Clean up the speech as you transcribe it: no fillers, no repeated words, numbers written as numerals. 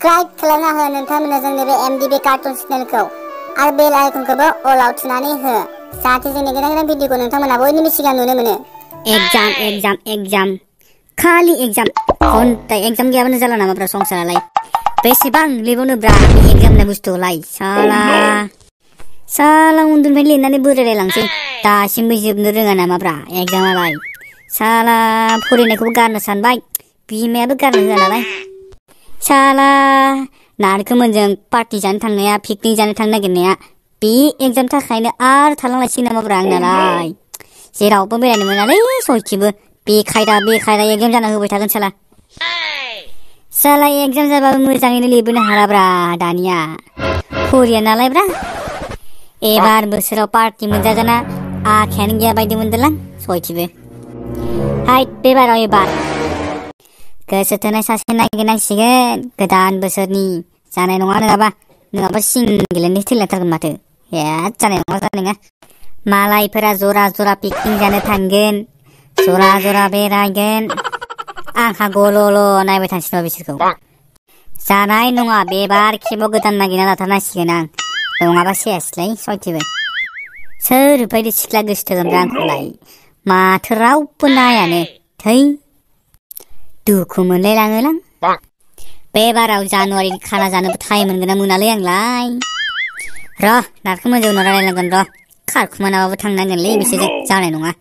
Subscribe खालामना हो नोंथांमोना जोंनि बे MDB कार्टुन चेनेलखौ आरो बेल आइकनखौबो अलाव थुनानै हो जाहाथे जोंनि गोदान गोदान भिडिअखौ नोंथांमोना बयनिबो सिगां नुनो मोनो। एग्जाम खालि एग्जाम घन्टा एग्जाम गैयाबानो जाला नामाब्रा संसारालाय बेसेबां लिरबावनोब्रा बे एग्जाम होननाय बुस्थुखौलाय साला उन्दुनिफ्राय लिरनानै बोरायलायलांसै दासिमबो जोबनो रोङा नामाब्रा एग्जामालाय साला फरायनायखौबो गारनो सानबाय बिमायाबो गारनो होआ नालाय साला नारखोमोनजों पार्टि जानो थांनाया पिकनिक जानो थांनो नागिरनाया बे एग्जाम थाखायनो आरो थालांलायसिगोन नामाब्रा आंनालाय जेरावबो बेरायनो मोनालै सयथिबो बेखायदा एग्जाम जाना होबाय थागोन साला एग्जाम जाबाबो मोजाङैनो लिरबोनो हालाब्रा दानिया फरिया नालायब्रा एबार बोसोराव पार्टि मोनजागोना आखायानो गैया बायदि मोनदोंलां सयथिबो एबार गोसो थोनाय सासे नागिरनांसिगोन गोदान बोसोरनि जानाय नङाबा सिंगेलेनो थैलायथारगोन माथो जानाय नङा मालायफोरा जरा जरा पिकनिक जानो थांगोन जरा जरा बेरायगोन आंहा गल'ल' नायबाय थांसै बिसोरखौ जानाय नङा बेबार खेबाव गोदान नागिरना लाथारनांसिगोन आं नङाबा सेसलै सयथिबो सोर बायदि सिख्ला गोसो थोगोनब्रा आंखौलाय माथो रावबो नायानो थै दुखु मोनलायलाङोलां बे बाराव जानुवारिनि खाना जानोबो टाइम मोनगोन ना मोनालै आंलाय र' नारखोमोनजों उनाव रायलायनांगोन र' खारखुमानाबाबो थांनांगोनलै बिसोरजों जानाय नङा।